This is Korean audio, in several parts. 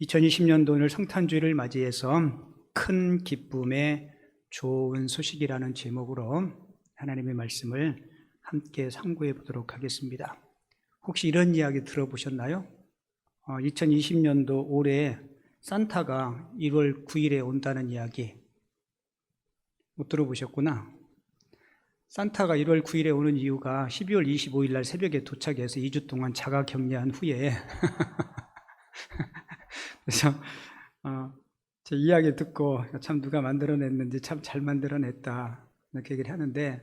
2020년도 오늘 성탄주의를 맞이해서 큰 기쁨의 좋은 소식이라는 제목으로 하나님의 말씀을 함께 상고해 보도록 하겠습니다. 혹시 이런 이야기 들어보셨나요? 2020년도 올해 산타가 1월 9일에 온다는 이야기 못 들어보셨구나. 산타가 1월 9일에 오는 이유가 12월 25일 날 새벽에 도착해서 2주 동안 자가 격리한 후에 그래서 제 이야기 듣고 참 누가 만들어냈는지 참 잘 만들어냈다 이렇게 얘기를 하는데,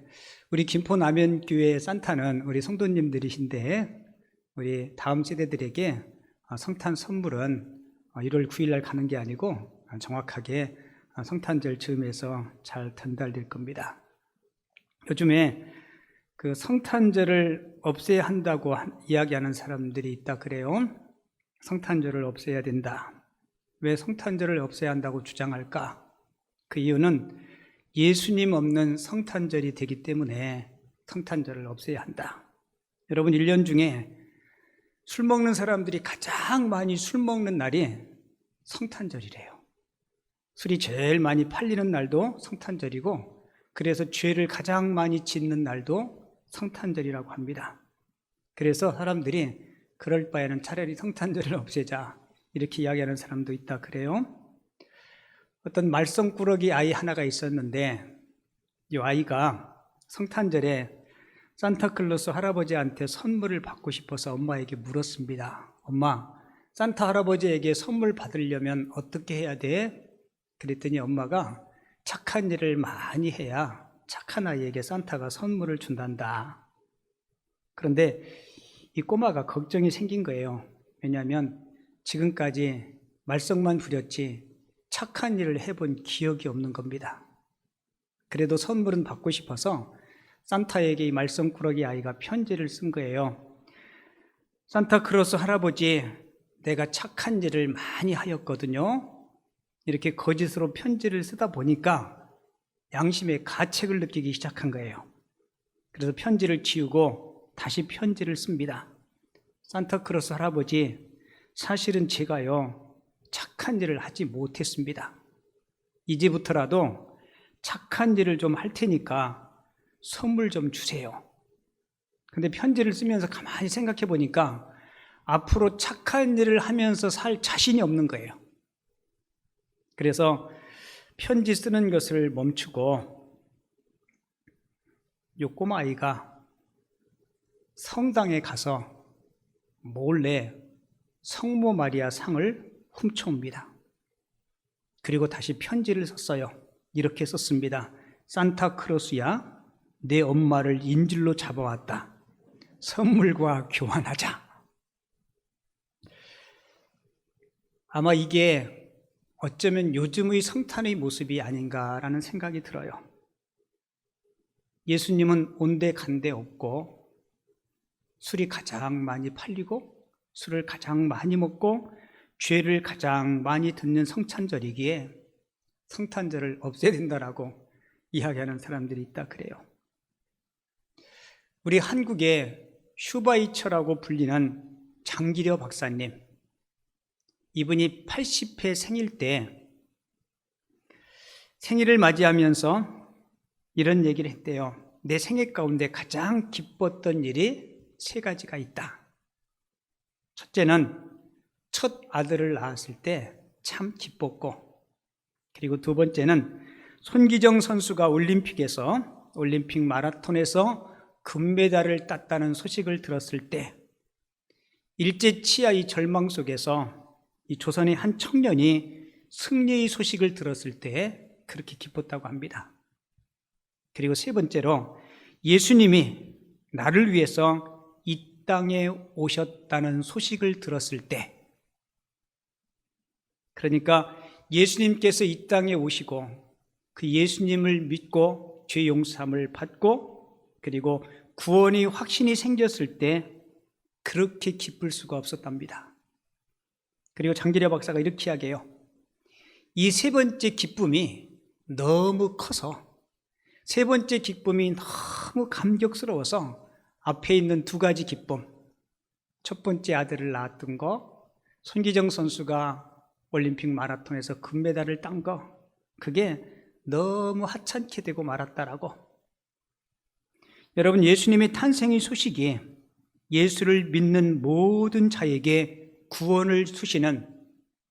우리 김포 남현교회 산타는 우리 성도님들이신데 우리 다음 세대들에게 성탄 선물은 1월 9일 날 가는 게 아니고 정확하게 성탄절 즈음에서 잘 전달될 겁니다. 요즘에 그 성탄절을 없애야 한다고 이야기하는 사람들이 있다 그래요. 성탄절을 없애야 된다. 왜 성탄절을 없애야 한다고 주장할까? 그 이유는 예수님 없는 성탄절이 되기 때문에 성탄절을 없애야 한다. 여러분, 1년 중에 술 먹는 사람들이 가장 많이 술 먹는 날이 성탄절이래요. 술이 제일 많이 팔리는 날도 성탄절이고, 그래서 죄를 가장 많이 짓는 날도 성탄절이라고 합니다. 그래서 사람들이 그럴 바에는 차라리 성탄절을 없애자 이렇게 이야기하는 사람도 있다 그래요. 어떤 말썽꾸러기 아이 하나가 있었는데, 이 아이가 성탄절에 산타클로스 할아버지한테 선물을 받고 싶어서 엄마에게 물었습니다. 엄마, 산타 할아버지에게 선물 받으려면 어떻게 해야 돼? 그랬더니 엄마가 착한 일을 많이 해야 착한 아이에게 산타가 선물을 준단다. 그런데 이 꼬마가 걱정이 생긴 거예요. 왜냐하면 지금까지 말썽만 부렸지 착한 일을 해본 기억이 없는 겁니다. 그래도 선물은 받고 싶어서 산타에게 이 말썽꾸러기 아이가 편지를 쓴 거예요. 산타클로스 할아버지, 내가 착한 일을 많이 하였거든요. 이렇게 거짓으로 편지를 쓰다 보니까 양심의 가책을 느끼기 시작한 거예요. 그래서 편지를 지우고 다시 편지를 씁니다. 산타클로스 할아버지, 사실은 제가요 착한 일을 하지 못했습니다. 이제부터라도 착한 일을 좀 할 테니까 선물 좀 주세요. 근데 편지를 쓰면서 가만히 생각해 보니까 앞으로 착한 일을 하면서 살 자신이 없는 거예요. 그래서 편지 쓰는 것을 멈추고 이 꼬마아이가 성당에 가서 몰래 성모 마리아 상을 훔쳐옵니다. 그리고 다시 편지를 썼어요. 이렇게 썼습니다. 산타클로스야, 내 엄마를 인질로 잡아왔다. 선물과 교환하자. 아마 이게 어쩌면 요즘의 성탄의 모습이 아닌가라는 생각이 들어요. 예수님은 온데 간데 없고 술이 가장 많이 팔리고 술을 가장 많이 먹고 죄를 가장 많이 듣는 성탄절이기에 성탄절을 없애야 된다라고 이야기하는 사람들이 있다 그래요. 우리 한국의 슈바이처라고 불리는 장기려 박사님, 이분이 80회 생일 때 생일을 맞이하면서 이런 얘기를 했대요. 내 생애 가운데 가장 기뻤던 일이 3가지가 있다. 첫째는 첫 아들을 낳았을 때 참 기뻤고, 그리고 두 번째는 손기정 선수가 올림픽 마라톤에서 금메달을 땄다는 소식을 들었을 때, 일제 치하의 절망 속에서 이 조선의 한 청년이 승리의 소식을 들었을 때 그렇게 기뻤다고 합니다. 그리고 세 번째로 예수님이 나를 위해서 이 땅에 오셨다는 소식을 들었을 때, 그러니까 예수님께서 이 땅에 오시고 그 예수님을 믿고 죄 용서함을 받고 그리고 구원의 확신이 생겼을 때 그렇게 기쁠 수가 없었답니다. 그리고 장기려 박사가 이렇게 이야기해요. 이 세 번째 기쁨이 너무 커서, 세 번째 기쁨이 너무 감격스러워서 앞에 있는 2가지 기쁨, 첫 번째 아들을 낳았던 거, 손기정 선수가 올림픽 마라톤에서 금메달을 딴 거, 그게 너무 하찮게 되고 말았다라고. 여러분, 예수님의 탄생의 소식이 예수를 믿는 모든 자에게 구원을 주시는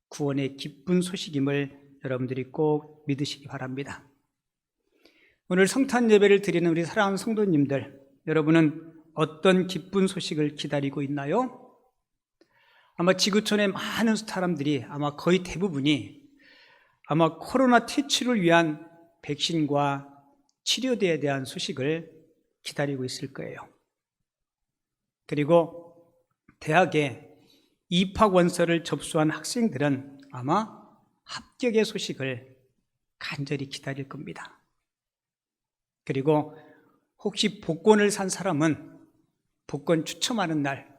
구원의 기쁜 소식임을 여러분들이 꼭 믿으시기 바랍니다. 오늘 성탄 예배를 드리는 우리 사랑하는 성도님들, 여러분은 어떤 기쁜 소식을 기다리고 있나요? 아마 지구촌의 많은 사람들이, 아마 거의 대부분이 아마 코로나 퇴치를 위한 백신과 치료제에 대한 소식을 기다리고 있을 거예요. 그리고 대학에 입학 원서를 접수한 학생들은 아마 합격의 소식을 간절히 기다릴 겁니다. 그리고 혹시 복권을 산 사람은 복권 추첨하는 날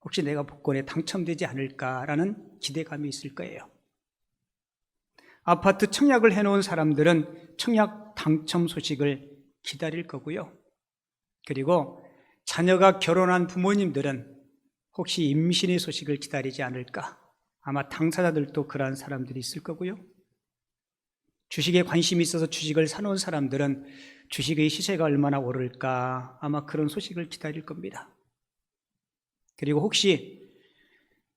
혹시 내가 복권에 당첨되지 않을까라는 기대감이 있을 거예요. 아파트 청약을 해놓은 사람들은 청약 당첨 소식을 기다릴 거고요. 그리고 자녀가 결혼한 부모님들은 혹시 임신의 소식을 기다리지 않을까? 아마 당사자들도 그러한 사람들이 있을 거고요. 주식에 관심이 있어서 주식을 사놓은 사람들은 주식의 시세가 얼마나 오를까? 아마 그런 소식을 기다릴 겁니다. 그리고 혹시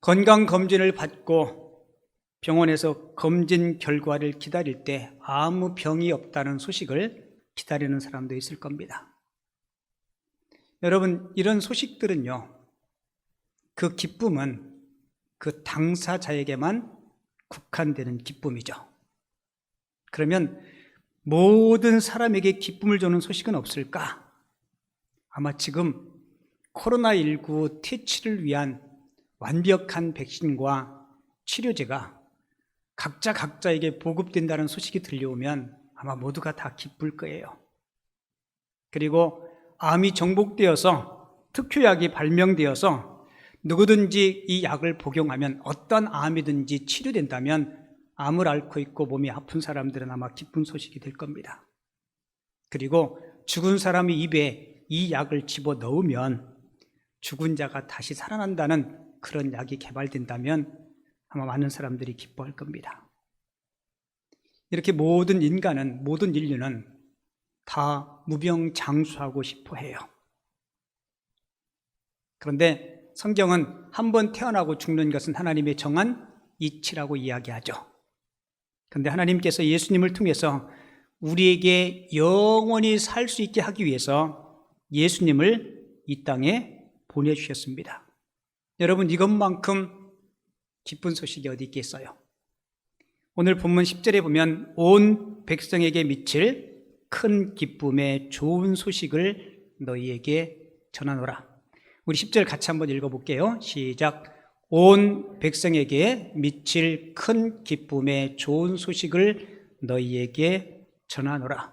건강검진을 받고 병원에서 검진 결과를 기다릴 때 아무 병이 없다는 소식을 기다리는 사람도 있을 겁니다. 여러분, 이런 소식들은요, 그 기쁨은 그 당사자에게만 국한되는 기쁨이죠. 그러면 모든 사람에게 기쁨을 주는 소식은 없을까? 아마 지금 코로나19 퇴치를 위한 완벽한 백신과 치료제가 각자에게 보급된다는 소식이 들려오면 아마 모두가 다 기쁠 거예요. 그리고 암이 정복되어서 특효약이 발명되어서 누구든지 이 약을 복용하면 어떤 암이든지 치료된다면 암을 앓고 있고 몸이 아픈 사람들은 아마 기쁜 소식이 될 겁니다. 그리고 죽은 사람의 입에 이 약을 집어넣으면 죽은 자가 다시 살아난다는 그런 약이 개발된다면 아마 많은 사람들이 기뻐할 겁니다. 이렇게 모든 인간은, 모든 인류는 다 무병장수하고 싶어 해요. 그런데 성경은 한 번 태어나고 죽는 것은 하나님의 정한 이치라고 이야기하죠. 그런데 하나님께서 예수님을 통해서 우리에게 영원히 살 수 있게 하기 위해서 예수님을 이 땅에 보내주셨습니다. 여러분, 이것만큼 기쁜 소식이 어디 있겠어요? 오늘 본문 10절에 보면 온 백성에게 미칠 큰 기쁨의 좋은 소식을 너희에게 전하노라. 우리 10절 같이 한번 읽어볼게요. 시작. 온 백성에게 미칠 큰 기쁨의 좋은 소식을 너희에게 전하노라.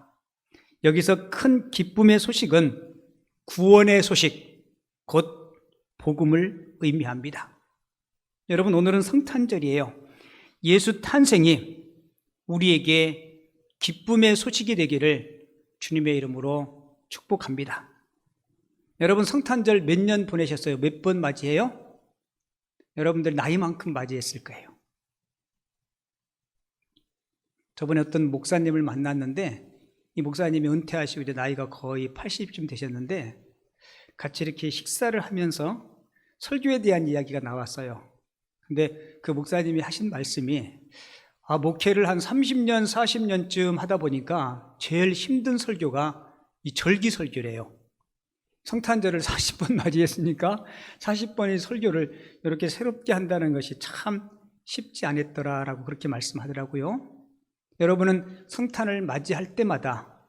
여기서 큰 기쁨의 소식은 구원의 소식, 곧 복음을 의미합니다. 여러분, 오늘은 성탄절이에요. 예수 탄생이 우리에게 기쁨의 소식이 되기를 주님의 이름으로 축복합니다. 여러분, 성탄절 몇 년 보내셨어요? 몇 번 맞이해요? 여러분들 나이만큼 맞이했을 거예요. 저번에 어떤 목사님을 만났는데 이 목사님이 은퇴하시고 이제 나이가 거의 80쯤 되셨는데 같이 이렇게 식사를 하면서 설교에 대한 이야기가 나왔어요. 근데 그 목사님이 하신 말씀이 목회를 한 30년, 40년쯤 하다 보니까 제일 힘든 설교가 이 절기 설교래요. 성탄절을 40번 맞이했으니까 40번의 설교를 이렇게 새롭게 한다는 것이 참 쉽지 않았더라라고 그렇게 말씀하더라고요. 여러분은 성탄을 맞이할 때마다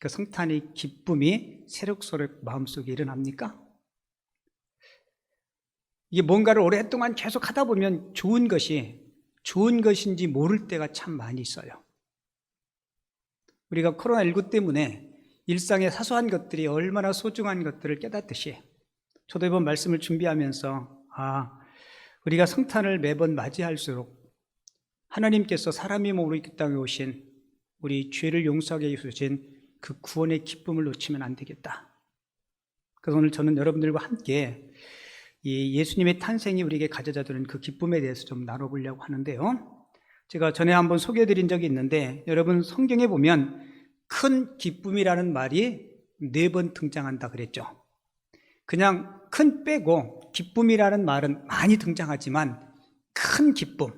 그 성탄의 기쁨이 새록새록 마음속에 일어납니까? 이게 뭔가를 오랫동안 계속 하다 보면 좋은 것인지 모를 때가 참 많이 있어요. 우리가 코로나19 때문에 일상의 사소한 것들이 얼마나 소중한 것들을 깨닫듯이 저도 이번 말씀을 준비하면서 우리가 성탄을 매번 맞이할수록 하나님께서 사람의 몸으로 이 땅에 오신 우리 죄를 용서하게 해주신 그 구원의 기쁨을 놓치면 안 되겠다. 그래서 오늘 저는 여러분들과 함께 이 예수님의 탄생이 우리에게 가져다 주는 그 기쁨에 대해서 좀 나눠보려고 하는데요. 제가 전에 한번 소개해드린 적이 있는데 여러분 성경에 보면 큰 기쁨이라는 말이 4번 등장한다 그랬죠. 그냥 큰 빼고 기쁨이라는 말은 많이 등장하지만 큰 기쁨,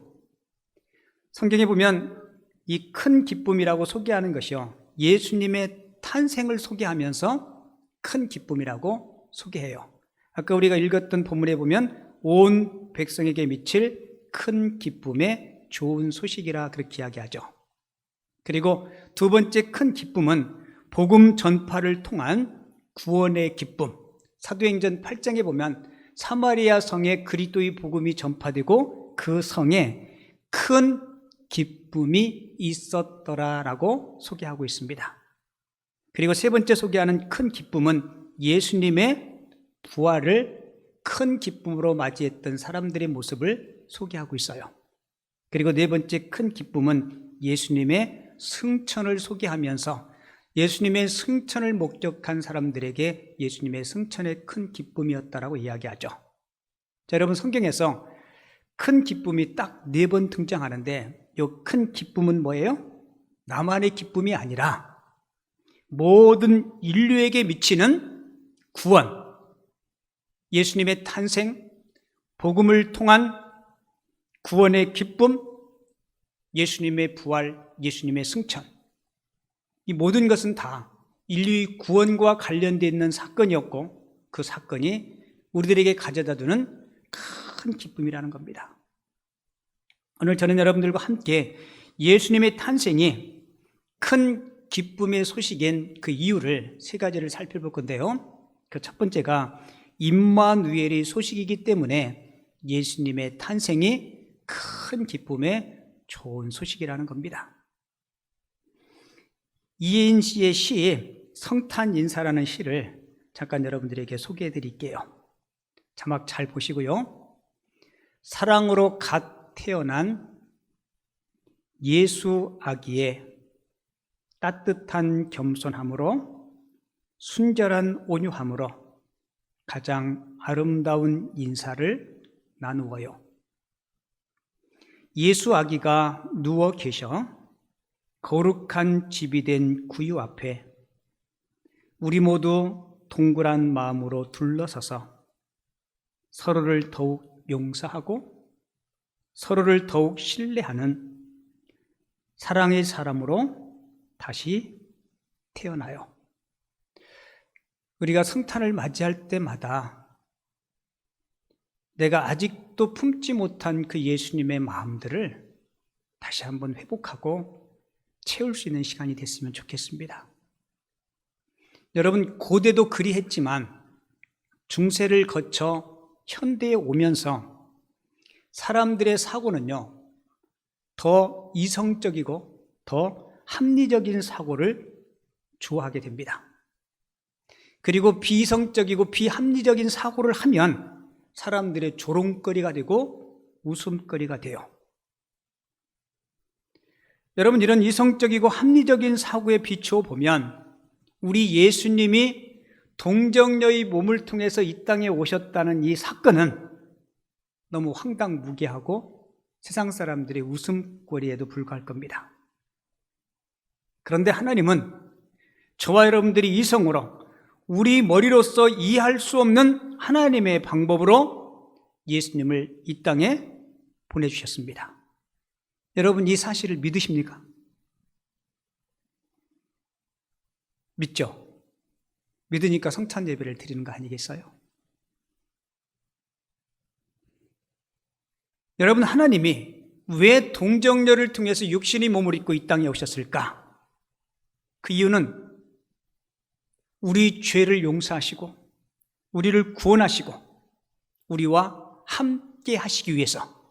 성경에 보면 이 큰 기쁨이라고 소개하는 것이요, 예수님의 탄생을 소개하면서 큰 기쁨이라고 소개해요. 아까 우리가 읽었던 본문에 보면 온 백성에게 미칠 큰 기쁨의 좋은 소식이라 그렇게 이야기하죠. 그리고 두 번째 큰 기쁨은 복음 전파를 통한 구원의 기쁨. 사도행전 8장에 보면 사마리아 성에 그리스도의 복음이 전파되고 그 성에 큰 기쁨이 있었더라라고 소개하고 있습니다. 그리고 세 번째 소개하는 큰 기쁨은 예수님의 부활을 큰 기쁨으로 맞이했던 사람들의 모습을 소개하고 있어요. 그리고 네 번째 큰 기쁨은 예수님의 승천을 소개하면서 예수님의 승천을 목격한 사람들에게 예수님의 승천의 큰 기쁨이었다라고 이야기하죠. 자, 여러분 성경에서 큰 기쁨이 딱 4번 등장하는데 이 큰 기쁨은 뭐예요? 나만의 기쁨이 아니라 모든 인류에게 미치는 구원, 예수님의 탄생, 복음을 통한 구원의 기쁨, 예수님의 부활, 예수님의 승천, 이 모든 것은 다 인류의 구원과 관련되어 있는 사건이었고 그 사건이 우리들에게 가져다주는 큰 기쁨이라는 겁니다. 오늘 저는 여러분들과 함께 예수님의 탄생이 큰 기쁨의 소식인 그 이유를 3가지를 살펴볼 건데요, 그 첫 번째가 임마누엘의 소식이기 때문에 예수님의 탄생이 큰 기쁨의 좋은 소식이라는 겁니다. 이혜인 씨의 시 성탄인사라는 시를 잠깐 여러분들에게 소개해 드릴게요. 자막 잘 보시고요. 사랑으로 갓 태어난 예수 아기의 따뜻한 겸손함으로 순결한 온유함으로 가장 아름다운 인사를 나누어요. 예수 아기가 누워 계셔 거룩한 집이 된 구유 앞에 우리 모두 동그란 마음으로 둘러서서 서로를 더욱 용서하고 서로를 더욱 신뢰하는 사랑의 사람으로 다시 태어나요. 우리가 성탄을 맞이할 때마다 내가 아직도 품지 못한 그 예수님의 마음들을 다시 한번 회복하고 채울 수 있는 시간이 됐으면 좋겠습니다. 여러분, 고대도 그리했지만 중세를 거쳐 현대에 오면서 사람들의 사고는요, 더 이성적이고 더 합리적인 사고를 좋아하게 됩니다. 그리고 비이성적이고 비합리적인 사고를 하면 사람들의 조롱거리가 되고 웃음거리가 돼요. 여러분, 이런 이성적이고 합리적인 사고에 비추어 보면 우리 예수님이 동정녀의 몸을 통해서 이 땅에 오셨다는 이 사건은 너무 황당무계하고 세상 사람들의 웃음거리에도 불과할 겁니다. 그런데 하나님은 저와 여러분들이 이성으로 우리 머리로서 이해할 수 없는 하나님의 방법으로 예수님을 이 땅에 보내주셨습니다. 여러분, 이 사실을 믿으십니까? 믿죠? 믿으니까 성찬 예배를 드리는 거 아니겠어요? 여러분, 하나님이 왜 동정녀를 통해서 육신의 몸을 입고 이 땅에 오셨을까? 그 이유는 우리 죄를 용서하시고 우리를 구원하시고 우리와 함께 하시기 위해서.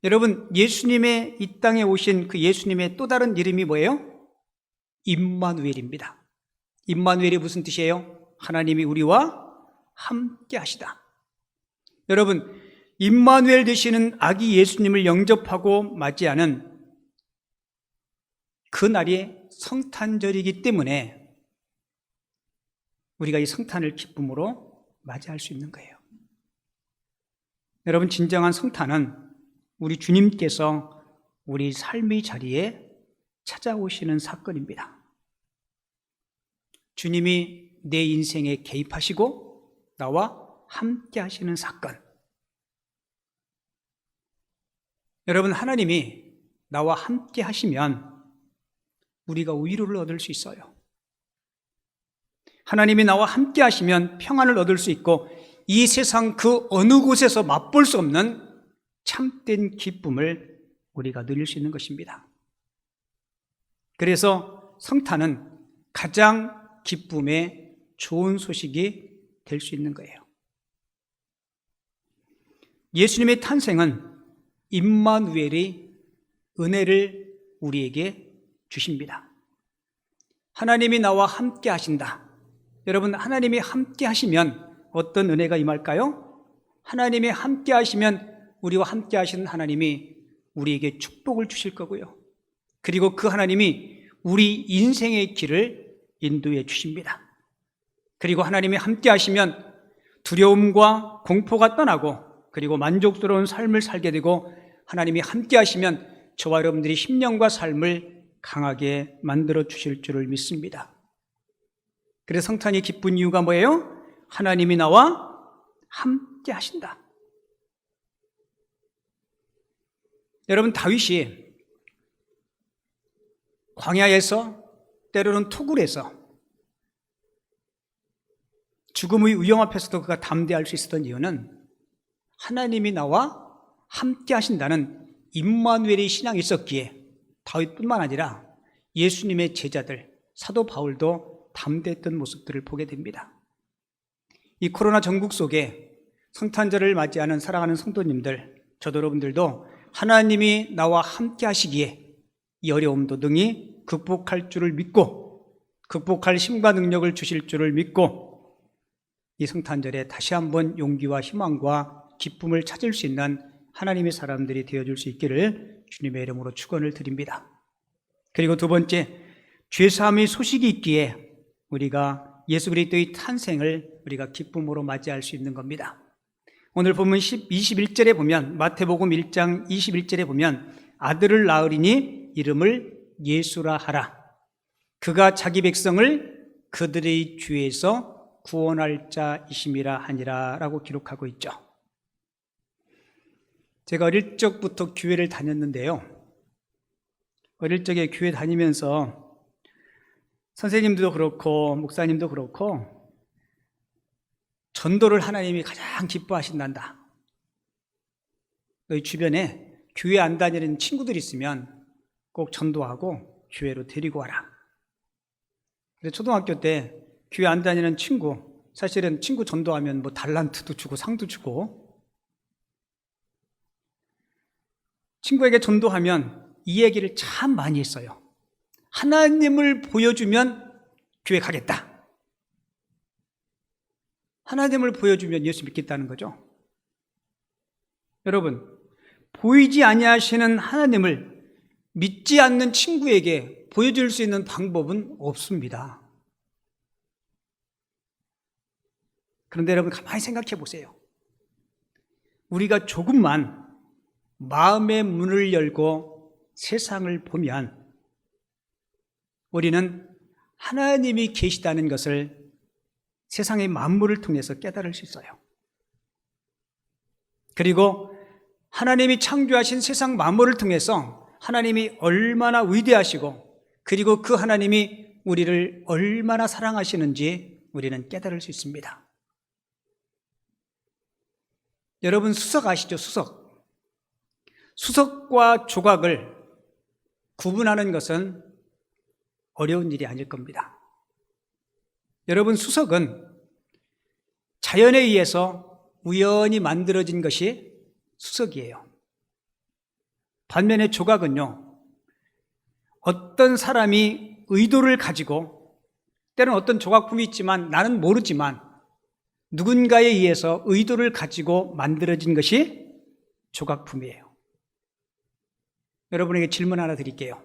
여러분, 예수님의 이 땅에 오신 그 예수님의 또 다른 이름이 뭐예요? 임마누엘입니다. 임마누엘이 무슨 뜻이에요? 하나님이 우리와 함께 하시다. 여러분, 임마누엘 되시는 아기 예수님을 영접하고 맞이하는 그 날이 성탄절이기 때문에 우리가 이 성탄을 기쁨으로 맞이할 수 있는 거예요. 여러분, 진정한 성탄은 우리 주님께서 우리 삶의 자리에 찾아오시는 사건입니다. 주님이 내 인생에 개입하시고 나와 함께 하시는 사건. 여러분, 하나님이 나와 함께 하시면 우리가 위로를 얻을 수 있어요. 하나님이 나와 함께 하시면 평안을 얻을 수 있고 이 세상 그 어느 곳에서 맛볼 수 없는 참된 기쁨을 우리가 누릴 수 있는 것입니다. 그래서 성탄은 가장 기쁨의 좋은 소식이 될 수 있는 거예요. 예수님의 탄생은 임마누엘이 은혜를 우리에게 주십니다. 하나님이 나와 함께 하신다. 여러분, 하나님이 함께 하시면 어떤 은혜가 임할까요? 하나님이 함께 하시면 우리와 함께 하시는 하나님이 우리에게 축복을 주실 거고요. 그리고 그 하나님이 우리 인생의 길을 인도해 주십니다. 그리고 하나님이 함께 하시면 두려움과 공포가 떠나고 그리고 만족스러운 삶을 살게 되고 하나님이 함께 하시면 저와 여러분들이 심령과 삶을 강하게 만들어 주실 줄을 믿습니다. 그래서 성탄이 기쁜 이유가 뭐예요? 하나님이 나와 함께 하신다. 여러분, 다윗이 광야에서 때로는 토굴에서 죽음의 위험 앞에서도 그가 담대할 수 있었던 이유는 하나님이 나와 함께 하신다는 임마누엘의 신앙이 있었기에 다윗뿐만 아니라 예수님의 제자들, 사도 바울도 담대했던 모습들을 보게 됩니다. 이 코로나 전국 속에 성탄절을 맞이하는 사랑하는 성도님들, 저도 여러분들도 하나님이 나와 함께 하시기에 이 어려움도 능히 극복할 줄을 믿고 극복할 힘과 능력을 주실 줄을 믿고 이 성탄절에 다시 한번 용기와 희망과 기쁨을 찾을 수 있는 하나님의 사람들이 되어줄 수 있기를 주님의 이름으로 축원을 드립니다. 그리고 두 번째, 죄사함의 소식이 있기에 우리가 예수 그리스도의 탄생을 우리가 기쁨으로 맞이할 수 있는 겁니다. 오늘 보면 21절에 보면 마태복음 1장 21절에 보면 아들을 낳으리니 이름을 예수라 하라. 그가 자기 백성을 그들의 죄에서 구원할 자이심이라 하니라 라고 기록하고 있죠. 제가 어릴 적부터 교회를 다녔는데요. 어릴 적에 교회 다니면서 선생님도 그렇고 목사님도 그렇고 전도를 하나님이 가장 기뻐하신단다. 너희 주변에 교회 안 다니는 친구들 있으면 꼭 전도하고 교회로 데리고 와라. 그래서 초등학교 때 교회 안 다니는 친구, 사실은 친구 전도하면 뭐 달란트도 주고 상도 주고, 친구에게 전도하면 이 얘기를 참 많이 했어요. 하나님을 보여주면 교회 가겠다. 하나님을 보여주면 예수 믿겠다는 거죠. 여러분, 보이지 아니하시는 하나님을 믿지 않는 친구에게 보여줄 수 있는 방법은 없습니다. 그런데 여러분, 가만히 생각해 보세요. 우리가 조금만 마음의 문을 열고 세상을 보면 우리는 하나님이 계시다는 것을 세상의 만물을 통해서 깨달을 수 있어요. 그리고 하나님이 창조하신 세상 만물을 통해서 하나님이 얼마나 위대하시고 그리고 그 하나님이 우리를 얼마나 사랑하시는지 우리는 깨달을 수 있습니다. 여러분, 수석 아시죠? 수석. 수석과 조각을 구분하는 것은 어려운 일이 아닐 겁니다. 여러분, 수석은 자연에 의해서 우연히 만들어진 것이 수석이에요. 반면에 조각은요, 어떤 사람이 의도를 가지고 때로는 어떤 조각품이 있지만 나는 모르지만 누군가에 의해서 의도를 가지고 만들어진 것이 조각품이에요. 여러분에게 질문 하나 드릴게요.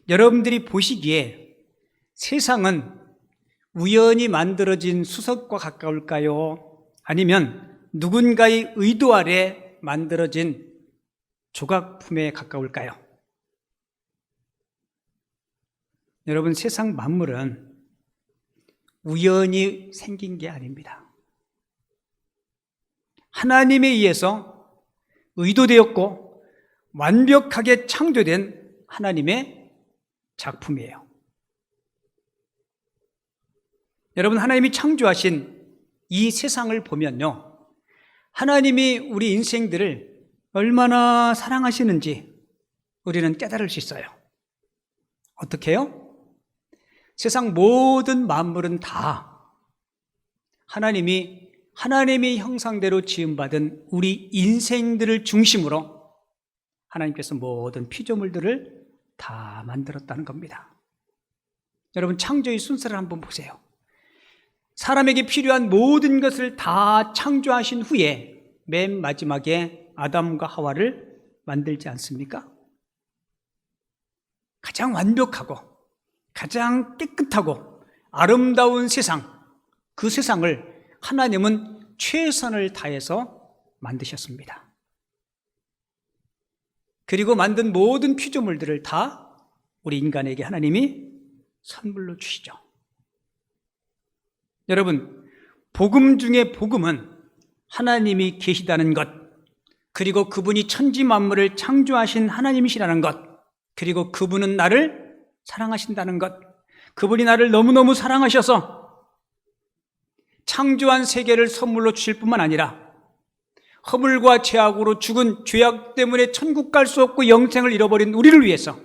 여러분들이 보시기에 세상은 우연히 만들어진 수석과 가까울까요? 아니면 누군가의 의도 아래 만들어진 조각품에 가까울까요? 여러분, 세상 만물은 우연히 생긴 게 아닙니다. 하나님에 의해서 의도되었고 완벽하게 창조된 하나님의 작품이에요. 여러분, 하나님이 창조하신 이 세상을 보면요, 하나님이 우리 인생들을 얼마나 사랑하시는지 우리는 깨달을 수 있어요. 어떻게 해요? 세상 모든 만물은 다 하나님이 하나님의 형상대로 지음받은 우리 인생들을 중심으로 하나님께서 모든 피조물들을 다 만들었다는 겁니다. 여러분, 창조의 순서를 한번 보세요. 사람에게 필요한 모든 것을 다 창조하신 후에 맨 마지막에 아담과 하와를 만들지 않습니까? 가장 완벽하고 가장 깨끗하고 아름다운 세상, 그 세상을 하나님은 최선을 다해서 만드셨습니다. 그리고 만든 모든 피조물들을 다 우리 인간에게 하나님이 선물로 주시죠. 여러분, 복음 중에 복음은 하나님이 계시다는 것, 그리고 그분이 천지 만물을 창조하신 하나님이시라는 것, 그리고 그분은 나를 사랑하신다는 것, 그분이 나를 너무너무 사랑하셔서 창조한 세계를 선물로 주실 뿐만 아니라 허물과 죄악으로 죽은 죄악 때문에 천국 갈 수 없고 영생을 잃어버린 우리를 위해서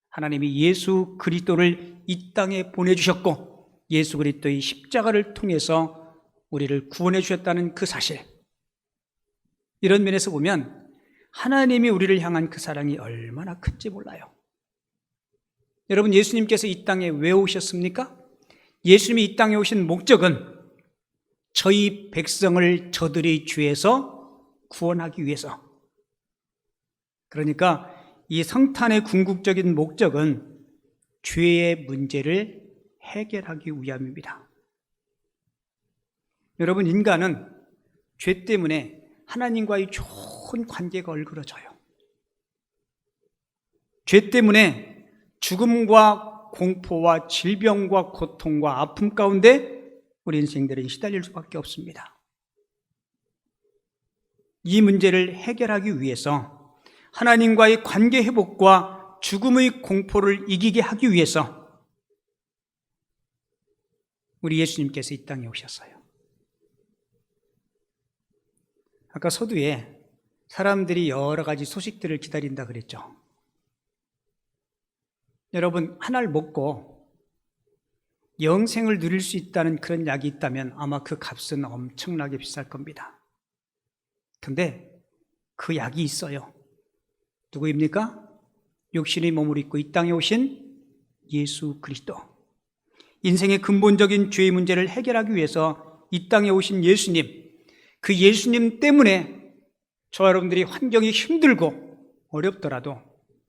하나님이 예수 그리스도를 이 땅에 보내주셨고 예수 그리스도의 십자가를 통해서 우리를 구원해 주셨다는 그 사실, 이런 면에서 보면 하나님이 우리를 향한 그 사랑이 얼마나 큰지 몰라요. 여러분, 예수님께서 이 땅에 왜 오셨습니까? 예수님이 이 땅에 오신 목적은 저희 백성을 저들의 죄에서 구원하기 위해서. 그러니까 이 성탄의 궁극적인 목적은 죄의 문제를 해결하기 위함입니다. 여러분, 인간은 죄 때문에 하나님과의 좋은 관계가 얼그러져요. 죄 때문에 죽음과 공포와 질병과 고통과 아픔 가운데 우리 인생들은 시달릴 수밖에 없습니다. 이 문제를 해결하기 위해서 하나님과의 관계 회복과 죽음의 공포를 이기게 하기 위해서 우리 예수님께서 이 땅에 오셨어요. 아까 서두에 사람들이 여러 가지 소식들을 기다린다 그랬죠. 여러분, 하나를 먹고 영생을 누릴 수 있다는 그런 약이 있다면 아마 그 값은 엄청나게 비쌀 겁니다. 근데 그 약이 있어요. 누구입니까? 육신의 몸을 입고 이 땅에 오신 예수 그리스도. 인생의 근본적인 죄의 문제를 해결하기 위해서 이 땅에 오신 예수님, 그 예수님 때문에 저와 여러분들이 환경이 힘들고 어렵더라도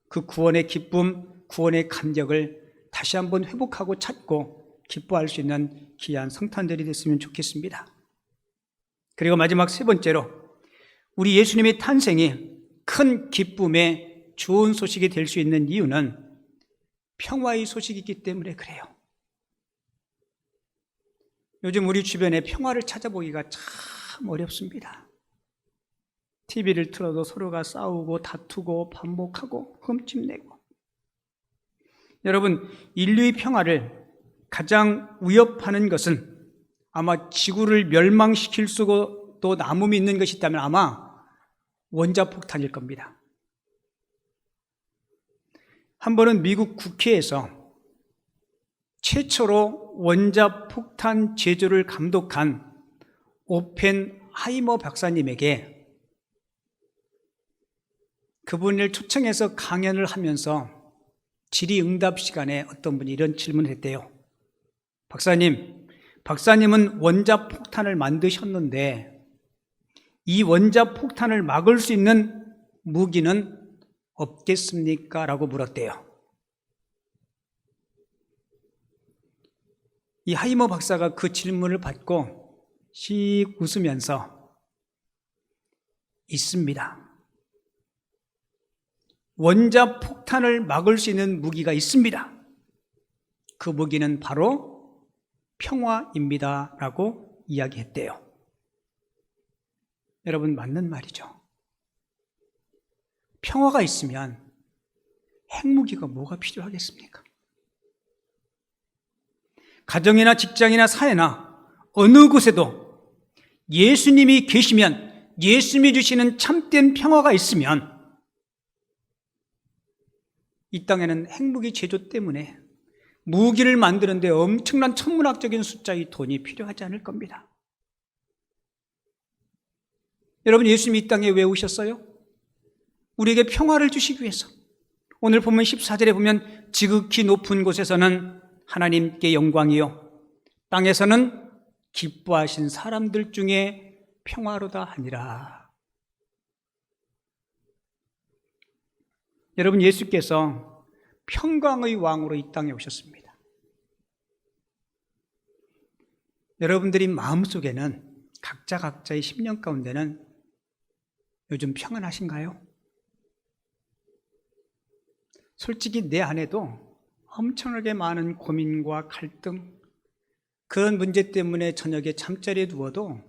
그 구원의 기쁨, 구원의 감격을 다시 한번 회복하고 찾고 기뻐할 수 있는 귀한 성탄절이 됐으면 좋겠습니다. 그리고 마지막 세 번째로, 우리 예수님의 탄생이 큰 기쁨의 좋은 소식이 될 수 있는 이유는 평화의 소식이기 때문에 그래요. 요즘 우리 주변에 평화를 찾아보기가 참 어렵습니다. TV를 틀어도 서로가 싸우고 다투고 반복하고 흠집내고. 여러분, 인류의 평화를 가장 위협하는 것은 아마 지구를 멸망시킬 수도 남음이 있는 것이 있다면 아마 원자폭탄일 겁니다. 한 번은 미국 국회에서 최초로 원자폭탄 제조를 감독한 오펜하이머 박사님에게 그분을 초청해서 강연을 하면서 질의응답 시간에 어떤 분이 이런 질문을 했대요. 박사님은 원자폭탄을 만드셨는데 이 원자폭탄을 막을 수 있는 무기는 없겠습니까? 라고 물었대요. 이 하이머 박사가 그 질문을 받고 씩 웃으면서 있습니다. 원자 폭탄을 막을 수 있는 무기가 있습니다. 그 무기는 바로 평화입니다 라고 이야기했대요. 여러분, 맞는 말이죠. 평화가 있으면 핵무기가 뭐가 필요하겠습니까? 가정이나 직장이나 사회나 어느 곳에도 예수님이 계시면, 예수님이 주시는 참된 평화가 있으면 이 땅에는 핵무기 제조 때문에 무기를 만드는데 엄청난 천문학적인 숫자의 돈이 필요하지 않을 겁니다. 여러분, 예수님이 이 땅에 왜 오셨어요? 우리에게 평화를 주시기 위해서. 오늘 보면 14절에 보면 지극히 높은 곳에서는 하나님께 영광이요, 땅에서는 기뻐하신 사람들 중에 평화로다 하니라. 여러분, 예수께서 평강의 왕으로 이 땅에 오셨습니다. 여러분들이 마음속에는, 각자의 심령 가운데는 요즘 평안하신가요? 솔직히 내 안에도 엄청나게 많은 고민과 갈등, 그런 문제 때문에 저녁에 잠자리에 누워도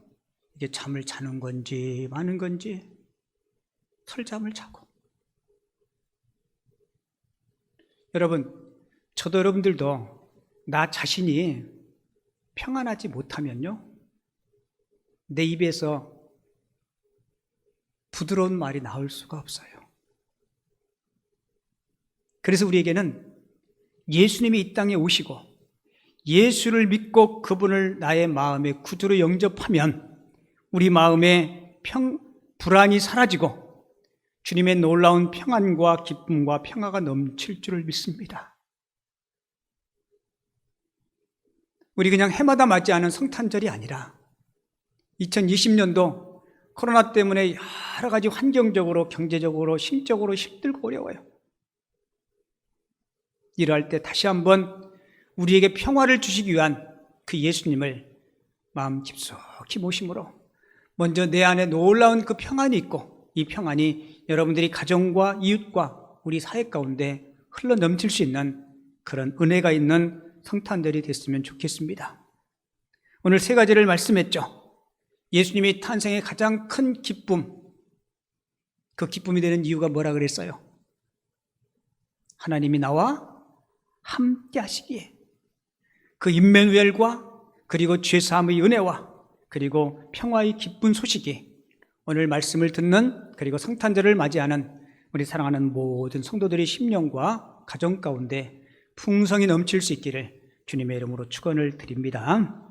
이게 잠을 자는 건지 마는 건지 설잠을 자고. 여러분, 저도 여러분들도 나 자신이 평안하지 못하면요, 내 입에서 부드러운 말이 나올 수가 없어요. 그래서 우리에게는 예수님이 이 땅에 오시고 예수를 믿고 그분을 나의 마음의 구주로 영접하면 우리 마음의 불안이 사라지고 주님의 놀라운 평안과 기쁨과 평화가 넘칠 줄을 믿습니다. 우리 그냥 해마다 맞이하는 성탄절이 아니라 2020년도 코로나 때문에 여러 가지 환경적으로, 경제적으로, 심적으로 힘들고 어려워요. 이러할 때 다시 한번 우리에게 평화를 주시기 위한 그 예수님을 마음 깊숙이 모심으로 먼저 내 안에 놀라운 그 평안이 있고, 이 평안이 여러분들이 가정과 이웃과 우리 사회 가운데 흘러 넘칠 수 있는 그런 은혜가 있는 성탄절이 됐으면 좋겠습니다. 오늘 세 가지를 말씀했죠. 예수님이 탄생의 가장 큰 기쁨, 그 기쁨이 되는 이유가 뭐라 그랬어요? 하나님이 나와 함께 하시기에, 그 임마누엘과 그리고 죄사함의 은혜와 그리고 평화의 기쁜 소식이 오늘 말씀을 듣는, 그리고 성탄절을 맞이하는 우리 사랑하는 모든 성도들의 심령과 가정 가운데 풍성이 넘칠 수 있기를 주님의 이름으로 축원을 드립니다.